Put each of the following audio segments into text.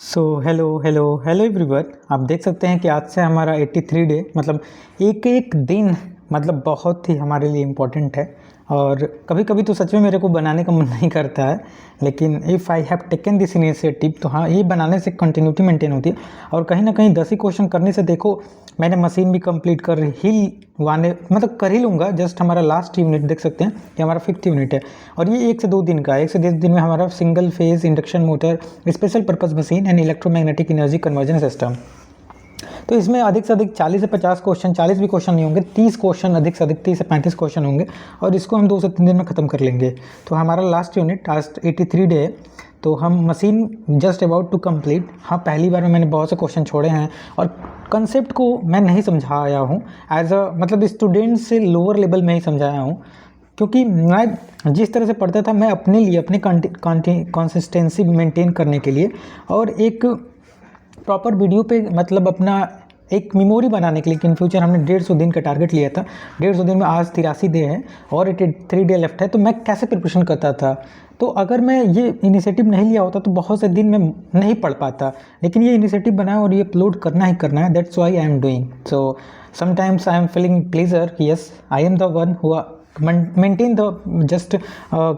So hello hello hello everyone. आप देख सकते हैं कि आज से हमारा 83 डे मतलब एक एक दिन मतलब बहुत ही हमारे लिए इम्पोर्टेंट है। और कभी कभी तो सच में मेरे को बनाने का मन नहीं करता है, लेकिन if I have taken this initiative तो हाँ, ये बनाने से कंटिन्यूटी मेंटेन होती है। और कहीं ना कहीं 10 ही क्वेश्चन करने से देखो, मैंने मशीन भी कंप्लीट कर ही वाने मतलब कर ही लूँगा। जस्ट हमारा लास्ट यूनिट देख सकते हैं कि हमारा 5th यूनिट है और ये 1 से 2 दिन का है। 1 से 10 दिन में हमारा single phase induction motor, special purpose machine and electromagnetic energy conversion system. तो इसमें अधिक से अधिक 40 से 50 क्वेश्चन, 40 भी क्वेश्चन नहीं होंगे, 30 क्वेश्चन, अधिक से अधिक 30 से 35 क्वेश्चन होंगे और इसको हम 2 से 3 दिन में ख़त्म कर लेंगे। तो हमारा लास्ट यूनिट आज 83 डे है, तो हम machine just about to complete. हाँ, पहली बार में मैंने बहुत से क्वेश्चन छोड़े हैं और कंसेप्ट को मैं नहीं समझाया हूँ एज अ मतलब स्टूडेंट से लोअर लेवल में ही समझाया हूँ, क्योंकि मैं जिस तरह से पढ़ता था मैं अपने लिए अपनी कंसिस्टेंसी मेंटेन करने के लिए और एक प्रॉपर वीडियो पे मतलब अपना एक मेमोरी बनाने के लिए कि इन फ्यूचर हमने 150 दिन का टारगेट लिया था। 150 दिन में आज 83 डे है और 83 डे लेफ्ट है, तो मैं कैसे प्रिपरेशन करता था। तो अगर मैं ये इनिशिएटिव नहीं लिया होता तो बहुत से दिन में नहीं पढ़ पाता, लेकिन ये इनिशिएटिव बनाया और ये अपलोड करना ही करना है। That's why I am doing so. Sometimes I am feeling pleasure, yes I am the one who maintain the just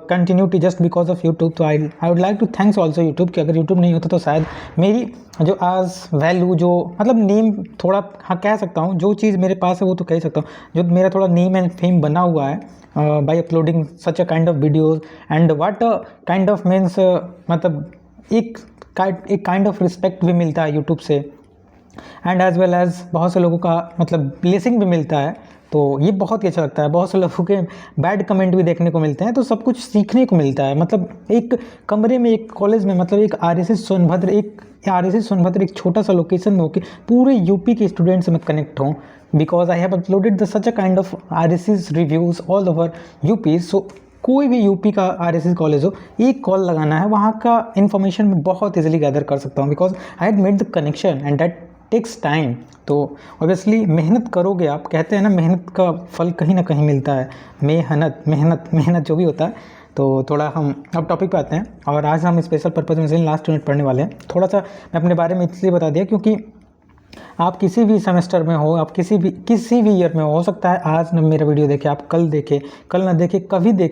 continuity just because of YouTube। तो I would like to thanks also YouTube कि अगर YouTube नहीं होता तो शायद मेरी जो आज वैल्यू जो मतलब नेम थोड़ा हाँ कह सकता हूँ, जो चीज़ मेरे पास है वो तो कह सकता हूँ, जो मेरा थोड़ा नेम एंड फेम बना हुआ है by uploading such a kind of videos and what a kind of means मतलब एक काइंड ऑफ रिस्पेक्ट भी मिलता है यूट्यूब से एंड एज वेल एज बहुत से लोगों का मतलब ब्लेसिंग भी मिलता है। तो ये बहुत ही अच्छा लगता है। बहुत से लोगों के बैड कमेंट भी देखने को मिलते हैं, तो सब कुछ सीखने को मिलता है। मतलब एक कमरे में, एक कॉलेज में, मतलब एक आरएसएस सोनभद्र एक छोटा सा लोकेशन में होकर पूरे यूपी के स्टूडेंट से मैं कनेक्ट हूँ, because I have uploaded the such a kind of RSS reviews all over UP. So कोई भी यूपी का आरएसएस कॉलेज हो, एक कॉल लगाना है, वहाँ का इन्फॉर्मेशन मैं बहुत ईजिली गैदर कर सकता हूँ because I had made the connection and that takes time. तो ऑब्वियसली मेहनत करोगे आप, कहते हैं ना मेहनत का फल कहीं ना कहीं मिलता है। मेहनत मेहनत मेहनत जो भी होता है। तो थोड़ा हम अब टॉपिक पे आते हैं और आज हम special purpose machine last unit पढ़ने वाले हैं। थोड़ा सा मैं अपने बारे में इसलिए बता दिया क्योंकि आप किसी भी सेमेस्टर में हो, आप किसी भी ईयर में हो सकता है आज न मेरा वीडियो देखें, आप कल देखें, कल ना देखें,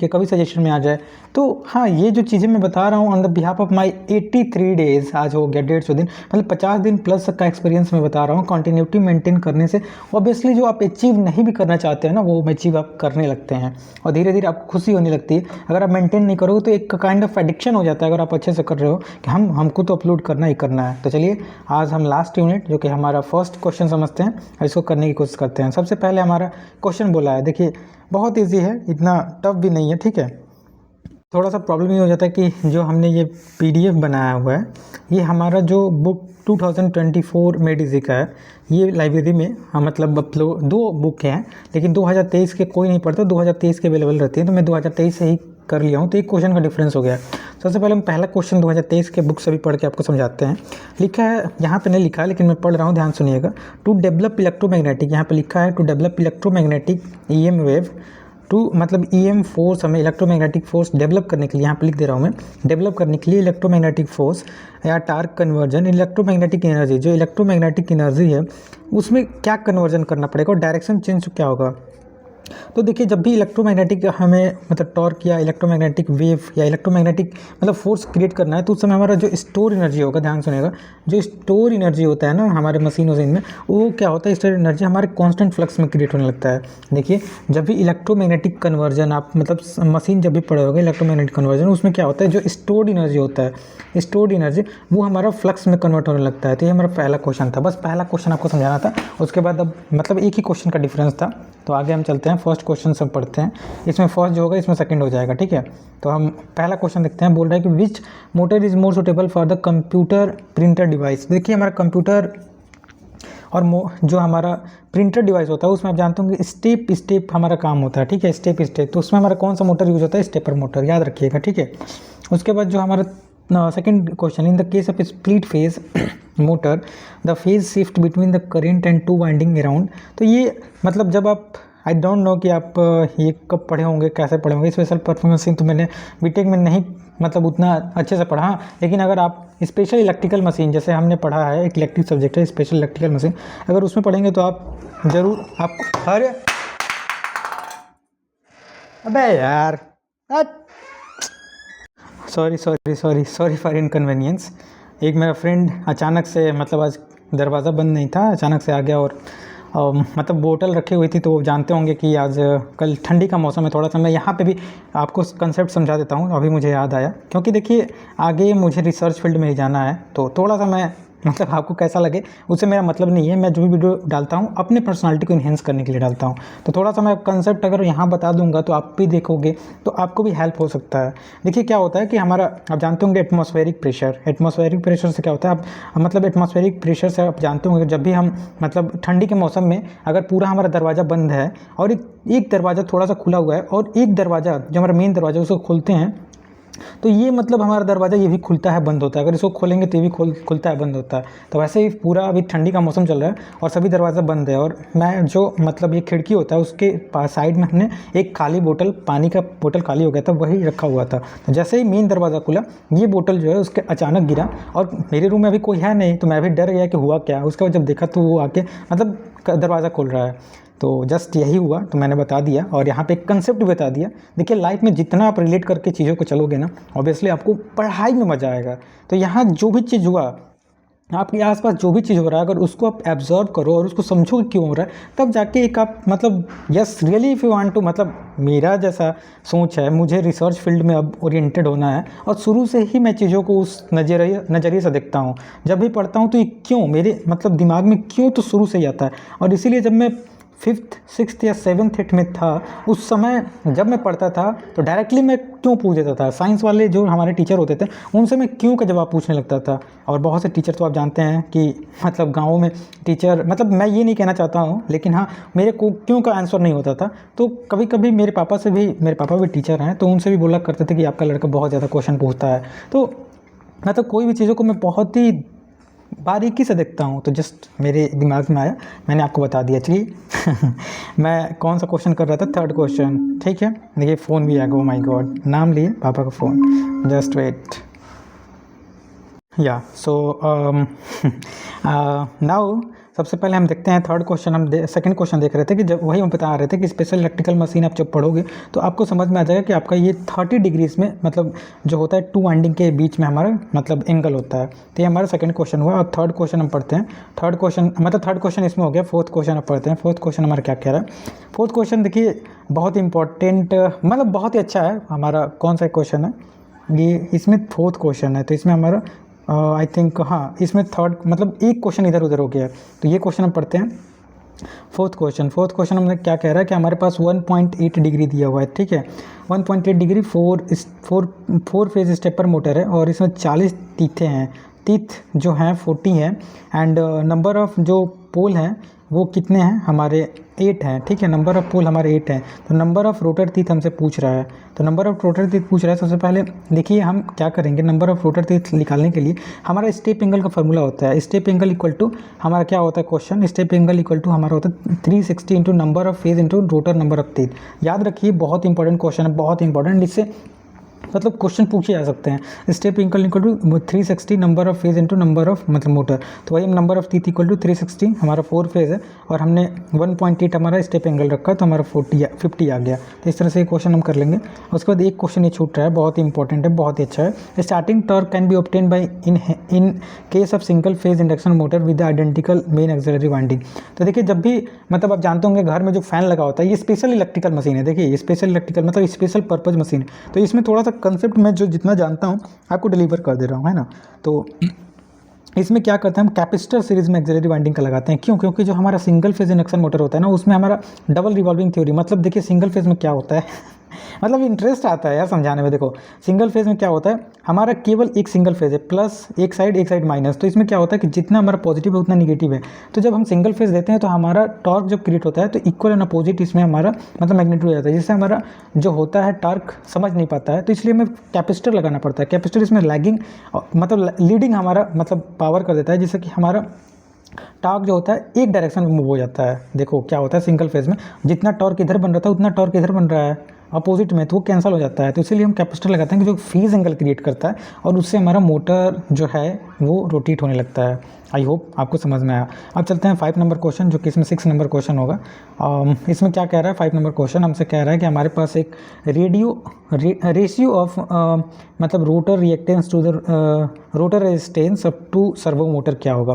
कभी सजेशन में आ जाए। तो हाँ, ये जो चीज़ें मैं बता रहा हूँ on the behalf of my 83 days, आज हो गया 150 दिन, मतलब 50 दिन प्लस का एक्सपीरियंस मैं बता रहा हूँ। कंटिन्यूटी मेंटेन करने से ऑब्वियसली जो आप अचीव नहीं भी करना चाहते हैं ना, वो अचीव आप करने लगते हैं और धीरे धीरे आपको खुशी होने लगती है। अगर आप मेंटेन नहीं करोगे तो एक काइंड ऑफ एडिक्शन हो जाता है। अगर आप अच्छे से कर रहे हो कि हमको तो अपलोड करना ही करना है। तो चलिए आज हम लास्ट यूनिट जो कि हमारा फर्स्ट क्वेश्चन समझते हैं और इसको करने की कोशिश करते हैं। सबसे पहले हमारा क्वेश्चन बोला है, देखिए बहुत इजी है, इतना टफ भी नहीं है, ठीक है। थोड़ा सा प्रॉब्लम ये हो जाता है कि जो हमने ये पीडीएफ बनाया हुआ है, ये हमारा जो बुक 2024 मेड इजी का है, ये लाइब्रेरी में हाँ मतलब अपलोड 2 बुक हैं, लेकिन 2023 के कोई नहीं पढ़ता, 2023 के अवेलेबल रहती हैं, तो मैं 2023 से ही कर लिया हूँ। तो एक क्वेश्चन का डिफरेंस हो गया। सबसे पहले हम पहला क्वेश्चन 2023 के बुक से भी पढ़ के आपको समझाते हैं। लिखा है, यहाँ पे नहीं लिखा है लेकिन मैं पढ़ रहा हूँ, ध्यान सुनिएगा। टू डेवलप इलेक्ट्रोमैग्नेटिक, यहाँ पे लिखा है to develop electromagnetic EM wave, to मतलब ईएम फोर्स, हमें इलेक्ट्रोमैग्नेटिक फोर्स डेवलप करने के लिए, यहाँ पे लिख दे रहा हूँ मैं, डेवलप करने के लिए इलेक्ट्रोमैग्नेटिक फोर्स या टार्क कन्वर्जन, इलेक्ट्रोमैग्नेटिक एनर्जी, जो इलेक्ट्रोमैग्नेटिक एनर्जी है उसमें क्या कन्वर्जन करना पड़ेगा और डायरेक्शन चेंज क्या होगा। तो देखिए, जब भी इलेक्ट्रोमैग्नेटिक हमें मतलब टॉर्क या इलेक्ट्रोमैग्नेटिक वेव या इलेक्ट्रोमैग्नेटिक मतलब फोर्स क्रिएट करना है, तो उस समय हमारा जो स्टोर एनर्जी होगा, ध्यान सुनिएगा, जो स्टोर एनर्जी होता है ना हमारे मशीन में, वो क्या होता है, स्टोर एनर्जी हमारे कांस्टेंट फ्लक्स में क्रिएट होने लगता है। देखिए, जब भी इलेक्ट्रोमैग्नेटिक कन्वर्जन आप मतलब मशीन जब भी पढ़े होगे इलेक्ट्रोमैग्नेटिक कन्वर्जन, उसमें क्या होता है, जो स्टोर्ड एनर्जी होता है, स्टोर्ड एनर्जी वो हमारा फ्लक्स में कन्वर्ट होने लगता है। तो ये हमारा पहला क्वेश्चन था, बस पहला क्वेश्चन आपको समझाना था। उसके बाद अब मतलब एक ही क्वेश्चन का डिफरेंस था। तो आगे हम चलते हैं, फर्स्ट क्वेश्चन सब पढ़ते हैं। इसमें फर्स्ट जो होगा इसमें सेकंड हो जाएगा, ठीक है। तो हम पहला क्वेश्चन देखते हैं। बोल रहा है कि which motor is more suitable for the computer printer device. देखिए, हमारा कंप्यूटर और जो हमारा प्रिंटर डिवाइस होता है उसमें आप जानते होंगे स्टेप हमारा काम होता है, ठीक है, स्टेप। तो उसमें हमारा कौन सा मोटर यूज होता है, स्टेपर मोटर, याद रखिएगा, ठीक है। उसके बाद जो हमारा second question, in the case of split phase motor the phase shift between the current and 2 winding around. तो ये मतलब जब आप आई डोंट नो कि आप ये कब पढ़े होंगे, कैसे पढ़े होंगे। स्पेशल परफॉर्मेंस तो मैंने बीटेक में नहीं मतलब उतना अच्छे से पढ़ा, लेकिन अगर आप स्पेशल इलेक्ट्रिकल मशीन, जैसे हमने पढ़ा है एक इलेक्ट्रिक सब्जेक्ट है स्पेशल इलेक्ट्रिकल मशीन, अगर उसमें पढ़ेंगे तो आप ज़रूर आपको हर अबे यार सॉरी फॉर इनकन्वीनियंस। एक मेरा फ्रेंड अचानक से, मतलब आज दरवाज़ा बंद नहीं था, अचानक से आ गया और मतलब बोतल रखी हुई थी, तो वो जानते होंगे कि आज कल ठंडी का मौसम है। थोड़ा सा मैं यहाँ पे भी आपको कंसेप्ट समझा देता हूँ, अभी मुझे याद आया, क्योंकि देखिए आगे मुझे रिसर्च फील्ड में ही जाना है, तो थोड़ा सा मैं मतलब आपको कैसा लगे उससे मेरा मतलब नहीं है। मैं जो भी वीडियो डालता हूँ अपने पर्सनालिटी को इन्हेंस करने के लिए डालता हूँ, तो थोड़ा सा मैं कंसेप्ट अगर यहाँ बता दूंगा तो आप भी देखोगे तो आपको भी हेल्प हो सकता है। देखिए क्या होता है कि हमारा, आप जानते होंगे एटमॉस्फेरिक प्रेशर से क्या होता है, आप मतलब एटमॉस्फेरिक प्रेशर से आप जानते होंगे, जब भी हम मतलब ठंडी के मौसम में अगर पूरा हमारा दरवाज़ा बंद है और एक दरवाज़ा थोड़ा सा खुला हुआ है और एक दरवाज़ा जो हमारा मेन दरवाज़ा उसको खोलते हैं, तो ये मतलब हमारा दरवाज़ा ये भी खुलता है बंद होता है, अगर इसको खोलेंगे तो ये भी खुलता है बंद होता है। तो वैसे ही पूरा अभी ठंडी का मौसम चल रहा है और सभी दरवाज़ा बंद है, और मैं जो मतलब ये खिड़की होता है उसके पास साइड में हमने एक खाली बोतल, पानी का बोतल खाली हो गया था, वही रखा हुआ था। तो जैसे ही मेन दरवाज़ा खुला, ये बोतल जो है उसके अचानक गिरा, और मेरे रूम में अभी कोई है नहीं, तो मैं भी डर गया कि हुआ क्या। उसके बाद जब देखा तो वो आके मतलब दरवाज़ा खोल रहा है, तो जस्ट यही हुआ, तो मैंने बता दिया और यहाँ पे एक कंसेप्ट भी बता दिया। देखिए लाइफ में जितना आप रिलेट करके चीज़ों को चलोगे ना, ऑब्वियसली आपको पढ़ाई में मज़ा आएगा। तो यहाँ जो भी चीज़ हुआ, आपके आसपास जो भी चीज़ हो रहा है, अगर उसको आप एब्जॉर्व करो और उसको समझो कि क्यों हो रहा है, तब जाके एक आप मतलब yes really if you want to, मतलब मेरा जैसा सोच है, मुझे रिसर्च फील्ड में अब ओरिएंटेड होना है और शुरू से ही मैं चीज़ों को उस नज़रिए से देखता हूँ। जब भी पढ़ता हूँ तो ये क्यों मेरे मतलब दिमाग में क्यों, तो शुरू से ही आता है। और इसीलिए जब मैं 5th 6th या 7th 8th में था, उस समय जब मैं पढ़ता था तो डायरेक्टली मैं क्यों पूछ देता था। साइंस वाले जो हमारे टीचर होते थे उनसे मैं क्यों का जवाब पूछने लगता था। और बहुत से टीचर तो आप जानते हैं कि मतलब गाँव में टीचर, मतलब मैं ये नहीं कहना चाहता हूँ, लेकिन हाँ मेरे को क्यों का आंसर नहीं होता था। तो कभी कभी मेरे पापा भी टीचर हैं, तो उनसे भी बोला करते थे कि आपका लड़का बहुत ज़्यादा क्वेश्चन पूछता है। तो मतलब कोई भी चीज़ों को मैं बहुत ही बारीकी से देखता हूँ, तो जस्ट मेरे दिमाग में आया, मैंने आपको बता दिया। चलिए मैं कौन सा क्वेश्चन कर रहा था, 3rd क्वेश्चन, ठीक है। देखिए फ़ोन भी आ गया, ओ माय गॉड, नाम लिए पापा का फ़ोन, जस्ट वेट या सो नाउ सबसे पहले हम देखते हैं 3rd क्वेश्चन। हम 2nd क्वेश्चन देख रहे थे कि जब वही हम बता रहे थे कि स्पेशल इलेक्ट्रिकल मशीन आप जब पढ़ोगे तो आपको समझ में आ जाएगा कि आपका ये 30 डिग्रीज में मतलब जो होता है 2 वाइंडिंग के बीच में हमारा मतलब एंगल होता है। तो ये हमारा 2nd क्वेश्चन हुआ। अब 3rd क्वेश्चन हम पढ़ते हैं। 3rd क्वेश्चन इसमें हो गया। 4th क्वेश्चन अब पढ़ते हैं। 4th क्वेश्चन हमारा क्या कह रहा है। 4th क्वेश्चन देखिए बहुत इंपॉर्टेंट, मतलब बहुत ही अच्छा है हमारा। कौन सा क्वेश्चन है ये, इसमें 4th क्वेश्चन है, तो इसमें हमारा आई थिंक हाँ इसमें 3rd मतलब एक क्वेश्चन इधर उधर हो गया है। तो ये क्वेश्चन हम पढ़ते हैं। 4th क्वेश्चन हमने क्या कह रहा है कि हमारे पास 1.8 डिग्री दिया हुआ है, ठीक है। 1.8 डिग्री 4 फेज स्टेपर मोटर है और इसमें 40 तीथे हैं। तीथ जो हैं 40 हैं एंड नंबर ऑफ जो पोल हैं वो कितने हैं हमारे 8 हैं, ठीक है। नंबर ऑफ पोल हमारे 8 हैं। तो नंबर ऑफ रोटर तीथ हमसे पूछ रहा है। तो नंबर ऑफ रोटर तीथ पूछ रहा है। सबसे पहले देखिए हम क्या करेंगे, नंबर ऑफ रोटर तीथ निकालने के लिए हमारा स्टेप एंगल का फॉर्मूला होता है। स्टेप एंगल इक्वल टू हमारा क्या होता है question, step angle equal to हमारा होता है 360 into number of phase into rotor number of teeth. याद रखिए बहुत इंपॉर्टेंट क्वेश्चन है, बहुत इंपॉर्टेंट। इससे मतलब क्वेश्चन पूछे जा सकते हैं। Step equal to 360 number of phase into number of मतलब मोटर। तो वही number of teeth equal to 360 हमारा 4 फेज है और हमने 1.8 हमारा स्टेप एंगल रखा, तो हमारा 50 आ गया। तो इस तरह से क्वेश्चन हम कर लेंगे। उसके बाद एक क्वेश्चन ये छूट रहा है, बहुत ही इंपॉर्टेंट है, बहुत ही अच्छा है। Starting torque can be obtain by in case of single phase induction motor with identical main axillary winding. तो देखिए जब भी मतलब आप जानते होंगे घर में जो फैन लगा होता है, ये स्पेशल इलेक्ट्रिकल मशीन है। देखिए ये स्पेशल इलेक्ट्रिकल मतलब स्पेशल पर्पज मशीन है। तो इसमें थोड़ा सा कंसेप्ट मैं जो जितना जानता हूँ आपको डिलीवर कर दे रहा हूँ, है ना। तो इसमें क्या करते हैं हम, कैपेसिटर सीरीज में एक्सिलरी वाइंडिंग का लगाते हैं। क्यों? क्योंकि जो हमारा सिंगल फेज इंडक्शन मोटर होता है ना, उसमें हमारा डबल रिवॉल्विंग थ्योरी, मतलब देखिए सिंगल फेज में क्या होता है मतलब इंटरेस्ट आता है यार समझाने में। देखो सिंगल फेज में क्या होता है, हमारा केवल एक सिंगल फेज है, प्लस एक साइड माइनस। तो इसमें क्या होता है कि जितना हमारा पॉजिटिव है उतना निगेटिव है। तो जब हम सिंगल फेज देते हैं तो हमारा टॉर्क जब क्रिएट होता है तो इक्वल एंड अपोजिट इसमें हमारा मतलब मैग्नीट्यूड हो जाता है, जिससे हमारा जो होता है टॉर्क समझ नहीं पाता है। तो इसलिए हमें कैपेसिटर लगाना पड़ता है। कैपेसिटर इसमें लैगिंग मतलब लीडिंग हमारा मतलब पावर कर देता है, जिससे कि हमारा टॉर्क जो होता है एक डायरेक्शन में मूव हो जाता है। देखो क्या होता है सिंगल फेज में, जितना टॉर्क इधर बन रहा था उतना टॉर्क इधर बन रहा है। अपोजिट में, तो वो कैंसिल हो जाता है। तो इसीलिए हम कैपेसिटर लगाते हैं कि जो फेज एंगल क्रिएट करता है और उससे हमारा मोटर जो है वो रोटेट होने लगता है। आई होप आपको समझ में आया। अब चलते हैं 5 नंबर क्वेश्चन, जो कि इसमें 6 नंबर क्वेश्चन होगा। इसमें क्या कह रहा है 5 नंबर क्वेश्चन, हमसे कह रहा है कि हमारे पास एक रेशियो ऑफ मतलब rotor reactance to the rotor resistance up to servo motor क्या होगा।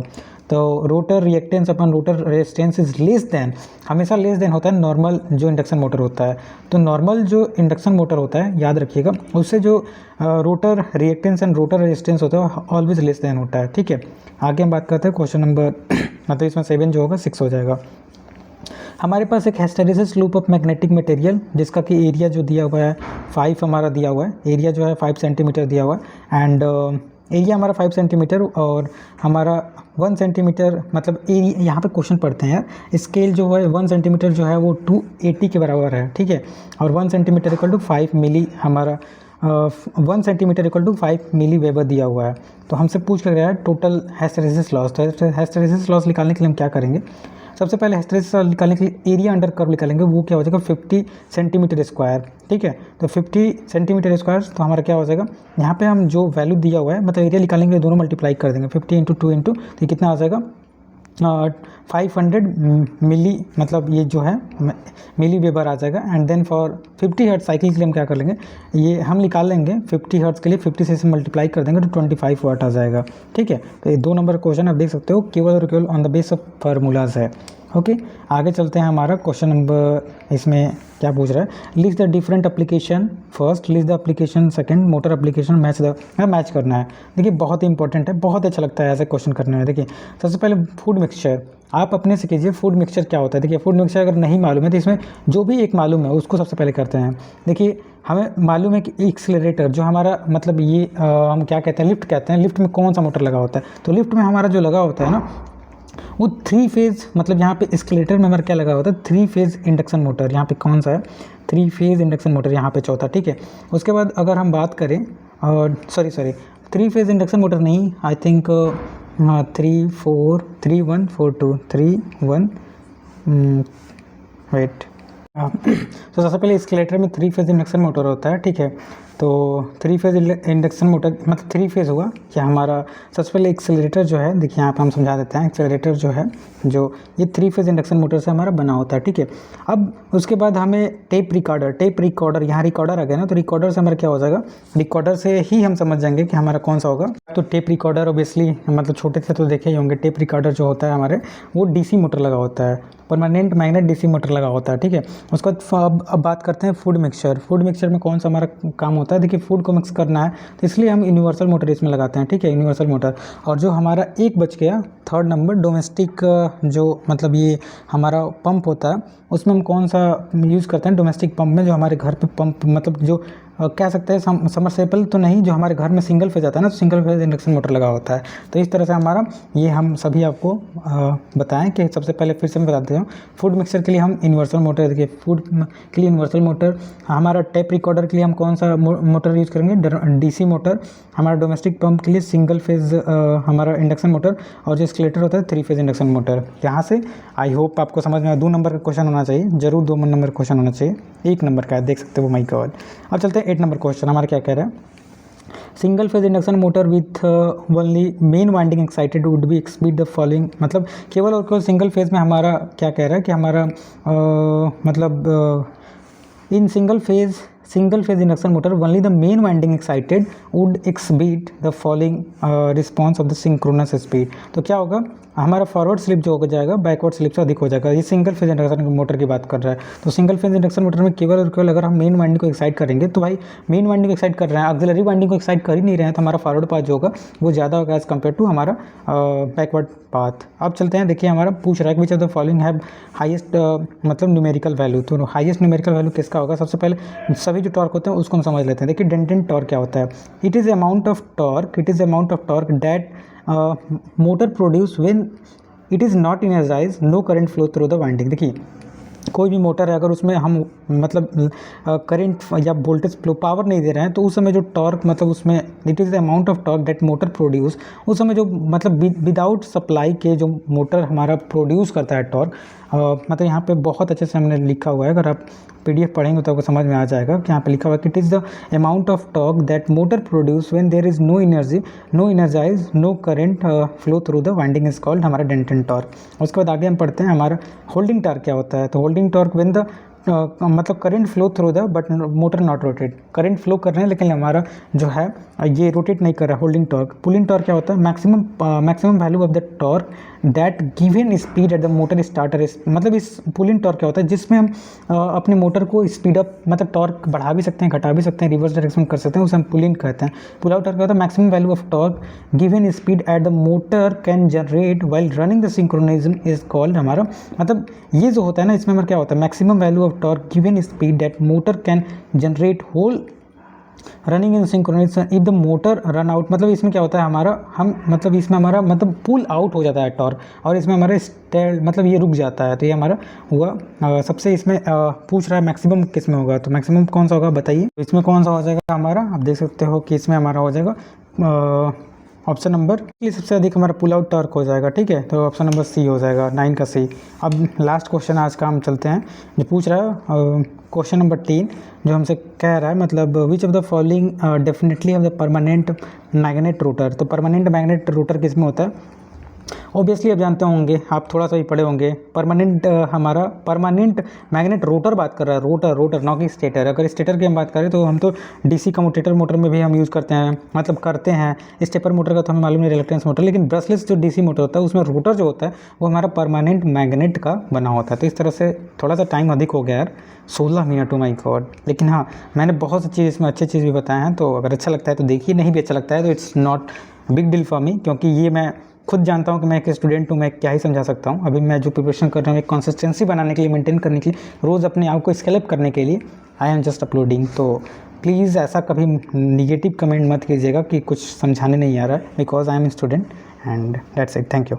तो rotor reactance upon rotor resistance is less than, हमेशा लेस देन होता है नॉर्मल जो इंडक्शन मोटर होता है। तो नॉर्मल जो इंडक्शन मोटर होता है, याद रखिएगा, उससे जो rotor reactance and rotor resistance होता है ऑलवेज लेस देन होता है। ठीक है, आगे हम बात करते हैं क्वेश्चन नंबर मतलब इसमें 7 जो होगा 6 हो जाएगा। हमारे पास एक hysteresis loop of magnetic material जिसका कि एरिया जो दिया हुआ है 5 हमारा दिया हुआ है, एरिया जो है 5 सेंटीमीटर दिया हुआ है एंड एरिया हमारा 5 सेंटीमीटर और हमारा 1 सेंटीमीटर मतलब एरिया, यहाँ पे क्वेश्चन पढ़ते हैं यार, स्केल जो है 1 सेंटीमीटर जो है वो 280 के बराबर है। ठीक है, और 1 सेंटीमीटर इक्वल टू 5 मिली हमारा 1 centimetre equal to 5 milli weber दिया हुआ है। तो हमसे पूछ कर रहा है टोटल हिस्टैरिसीस लॉस। तो हिस्टैरिसीस लॉस निकालने के लिए हम क्या करेंगे, सबसे पहले हिस्टैरिसीस लॉस निकालने के लिए एरिया अंडर कर्व निकालेंगे, वो क्या हो जाएगा 50 सेंटीमीटर स्क्वायर। ठीक है, तो 50 सेंटीमीटर स्क्वायर, तो हमारा क्या हो जाएगा, यहाँ पे हम जो वैल्यू दिया हुआ है मतलब एरिया निकालने के लिए दोनों मल्टीप्लाई कर देंगे, 50 इंटू 2 इंटू, तो कितना आ जाएगा 500 मिली, मतलब ये जो है मिली वेबर आ जाएगा। And then for 50 hertz cycle के लिए हम क्या कर लेंगे, ये हम निकाल लेंगे 50 हर्ट्ज के लिए 50 से मल्टीप्लाई कर देंगे तो 25 वाट आ जाएगा। ठीक है, तो ये 2 नंबर क्वेश्चन आप देख सकते हो, केवल और केवल on the base of formulas है। ओके, आगे चलते हैं। हमारा क्वेश्चन नंबर इसमें क्या पूछ रहा है, list the different application first, list the application second, motor application match करना है। देखिए बहुत ही इंपॉर्टेंट है, बहुत अच्छा लगता है ऐसे क्वेश्चन करने में। देखिए सबसे पहले फूड मिक्सचर आप अपने से कीजिए, फूड मिक्सचर क्या होता है। देखिए फूड मिक्सचर अगर नहीं मालूम है तो इसमें जो भी एक मालूम है उसको सबसे पहले करते हैं। देखिए हमें मालूम है कि एक्सीलरेटर जो हमारा मतलब ये हम क्या कहते हैं, लिफ्ट कहते हैं, लिफ्ट में कौन सा मोटर लगा होता है, तो लिफ्ट में हमारा जो लगा होता है ना वो 3 फेज़, मतलब यहाँ पे एस्केलेटर में हमारा क्या लगा होता है 3 फेज़ इंडक्शन मोटर, यहाँ पे कौन सा है 3 फेज़ इंडक्शन मोटर, यहाँ पे चौथा। ठीक है, उसके बाद अगर हम बात करें और सॉरी 3 फेज़ इंडक्शन मोटर नहीं, आई थिंक 3 4 3 1 4 2 3 1 वेट तो सबसे पहले एस्केलेटर में 3 फेज़ इंडक्शन मोटर होता है। ठीक है, तो 3 फेज़ इंडक्शन मोटर मतलब 3 फेज़ हुआ क्या हमारा। सबसे पहले एक्सेलरेटर जो है, देखिए यहाँ पे हम समझा देते हैं, एक्सेलरेटर जो है जो ये 3 फेज़ इंडक्शन मोटर से हमारा बना होता है। ठीक है, अब उसके बाद हमें टेप रिकॉर्डर यहाँ रिकॉर्डर आ गया ना, तो रिकॉर्डर से हमारा क्या हो जाएगा, रिकॉर्डर से ही हम समझ जाएंगे कि हमारा कौन सा होगा। तो टेप रिकॉर्डर ऑब्वियसली मतलब छोटे थे तो देखे ही होंगे, टेप रिकॉर्डर जो होता है हमारे वो डीसी मोटर लगा होता है, परमानेंट मैग्नेट डीसी मोटर लगा होता है। ठीक है, उसके बाद अब बात करते हैं फूड मिक्सचर। फूड मिक्सचर में कौन सा हमारा काम होता है, देखिए फूड को मिक्स करना है तो इसलिए हम यूनिवर्सल मोटर इसमें लगाते हैं। ठीक है, यूनिवर्सल मोटर। और जो हमारा एक बच गया 3rd नंबर, डोमेस्टिक जो मतलब ये हमारा पंप होता है उसमें हम कौन सा यूज़ करते हैं, डोमेस्टिक पंप में जो हमारे घर पे पंप मतलब जो कह सकते हैं समरसेबल तो नहीं, जो हमारे घर में सिंगल फेज आता है ना, तो सिंगल फेज इंडक्शन मोटर लगा होता है। तो इस तरह से हमारा ये हम सभी आपको बताएं कि सबसे पहले फिर से मैं बताते हूँ, फूड मिक्सर के लिए हम यूनिवर्सल मोटर, देखिए फूड के लिए यूनिवर्सल मोटर, हमारा टेप रिकॉर्डर के लिए हम कौन सा मोटर यूज़ करेंगे, डीसी मोटर, हमारा डोमेस्टिक पंप के लिए सिंगल फेज हमारा इंडक्शन मोटर, और जो एस्केलेटर होता है 3 फेज इंडक्शन मोटर। यहाँ से आई होप आपको समझ में 2 नंबर का क्वेश्चन होना चाहिए, जरूर 2 नंबर क्वेश्चन होना चाहिए, 1 नंबर का है, देख सकते हो माई गॉड। अब चलते हैं 8 नंबर क्वेश्चन, हमारा क्या कह रहा है, single phase induction motor with only main winding excited would be Expeed the following, मतलब केवल और केवल सिंगल फेज में हमारा क्या कह रहा है कि हमारा मतलब in single phase induction motor only the main winding excited would exhibit the following response of the synchronous speed. तो क्या होगा, हमारा फॉरवर्ड स्लिप जो हो जाएगा बैकवर्ड स्लिप से अधिक हो जाएगा। ये सिंगल फेज इंडक्शन मोटर की बात कर रहा है, तो सिंगल फेज इंडक्शन मोटर में केवल और केवल अगर हम मेन वाइंडिंग को एक्साइट करेंगे, तो भाई मेन वाइंडिंग को एक्साइट कर रहे हैं, ऑक्सिलरी वाइंडिंग को एक्साइट कर ही नहीं रहे हैं, तो हमारा फॉरवर्ड पाथ जो होगा वो ज़्यादा होगा एज़ कम्पेयर टू हमारा बैकवर्ड पाथ। अब चलते हैं, देखिए हमारा पूछ रहा है कि which of the following have highest मतलब न्यूमेरिकल वैल्यू, तो हाईएस्ट न्यूमेरिकल वैल्यू किसका होगा। सबसे पहले सभी जो टॉर्क होते हैं उसको हम समझ लेते हैं। देखिए डेंटेंट टॉर्क क्या होता है, it is amount of torque that motor produce when it is not energise, no current flow through the winding. देखिए कोई भी मोटर है अगर उसमें हम मतलब करंट या वोल्टेज फ्लो पावर नहीं दे रहे हैं, तो उस समय जो टॉर्क मतलब उसमें it is the amount of torque that motor produce, उस समय जो मतलब विदाउट सप्लाई के जो मोटर हमारा प्रोड्यूस करता है टॉर्क, मतलब यहाँ पे बहुत अच्छे से हमने लिखा हुआ है, अगर आप PDF पढ़ेंगे तो आपको समझ में आ जाएगा कि यहाँ पे लिखा हुआ है कि it is the amount of torque that motor produce when there is no energy, no energise, no current flow through the winding is called हमारा डेंटेन टॉर्क। उसके बाद आगे हम पढ़ते हैं हमारा होल्डिंग टॉर्क क्या होता है। तो होल्डिंग टॉर्क व्हेन द मतलब current flow through the but motor not rotate, current flow कर रहे हैं लेकिन हमारा जो है ये रोटेट नहीं कर रहा है, होल्डिंग टॉर्क। पुलिंग टॉर्क क्या होता है, maximum value of the torque that given speed at the motor starter. मतलब इस पुलिंग टॉर्क क्या होता है, जिसमें हम अपने मोटर को स्पीड अप मतलब टॉर्क बढ़ा भी सकते हैं, घटा भी सकते हैं, रिवर्स डायरेक्शन कर सकते हैं, उसे हम पुलिंग कहते हैं। पुल आउट टॉर्क क्या होता है, maximum value of torque given speed at the motor can generate while running the synchronism is called हमारा, मतलब ये जो होता है ना इसमें हमारा क्या होता है, maximum value of torque given speed that motor can generate whole running in synchronisation if the motor run out. मतलब इसमें क्या होता है हमारा, हम मतलब इसमें हमारा मतलब पुल आउट हो जाता है टॉर्क और इसमें हमारा स्टेल मतलब ये रुक जाता है। तो ये हमारा हुआ सबसे इसमें पूछ रहा है मैक्सिमम किस में होगा, तो मैक्सिमम कौन सा होगा बताइए। इसमें कौन सा हो जाएगा हमारा, आप देख सकते हो कि इसमें हमारा हो जाएगा ऑप्शन नंबर, ये सबसे अधिक हमारा पुल आउट टॉर्क हो जाएगा। ठीक है, तो ऑप्शन नंबर सी हो जाएगा, 9 का सी। अब लास्ट क्वेश्चन आज का हम चलते हैं जो पूछ रहा है क्वेश्चन नंबर 3 जो हमसे कह रहा है मतलब which of the following definitely of the permanent magnet rotor. तो परमानेंट मैग्नेट रोटर किस में होता है, ऑब्वियसली आप जानते होंगे, आप थोड़ा सा ही पढ़े होंगे। परमानेंट हमारा परमानेंट मैग्नेट रोटर बात कर रहा है, रोटर ना कि स्टेटर। अगर स्टेटर की हम बात करें तो हम तो डीसी कम्यूटेटर मोटर में भी हम यूज़ करते हैं, मतलब करते हैं। स्टेपर मोटर का तो हमें मालूम नहीं, रिलक्टेंस मोटर। लेकिन ब्रशलेस जो डीसी मोटर होता है उसमें रोटर जो होता है वो हमारा परमानेंट मैग्नेट का बना होता है। तो इस तरह से थोड़ा सा टाइम अधिक हो गया यार, 16 मिनट, ओ माय गॉड। लेकिन हाँ, मैंने बहुत सी चीज़ इसमें अच्छी चीज़ भी बताए हैं, तो अगर अच्छा लगता है तो देखिए, नहीं भी अच्छा लगता है तो it's not big deal for me, क्योंकि ये मैं खुद जानता हूँ कि मैं एक स्टूडेंट हूँ, मैं क्या ही समझा सकता हूँ। अभी मैं जो प्रिपरेशन कर रहा हूँ एक कंसिस्टेंसी बनाने के लिए, मेंटेन करने के लिए, रोज़ अपने आप को स्केल अप करने के लिए आई एम जस्ट अपलोडिंग। तो प्लीज़ ऐसा कभी निगेटिव कमेंट मत कीजिएगा कि कुछ समझाने नहीं आ रहा है, because I am student and that's it. Thank you.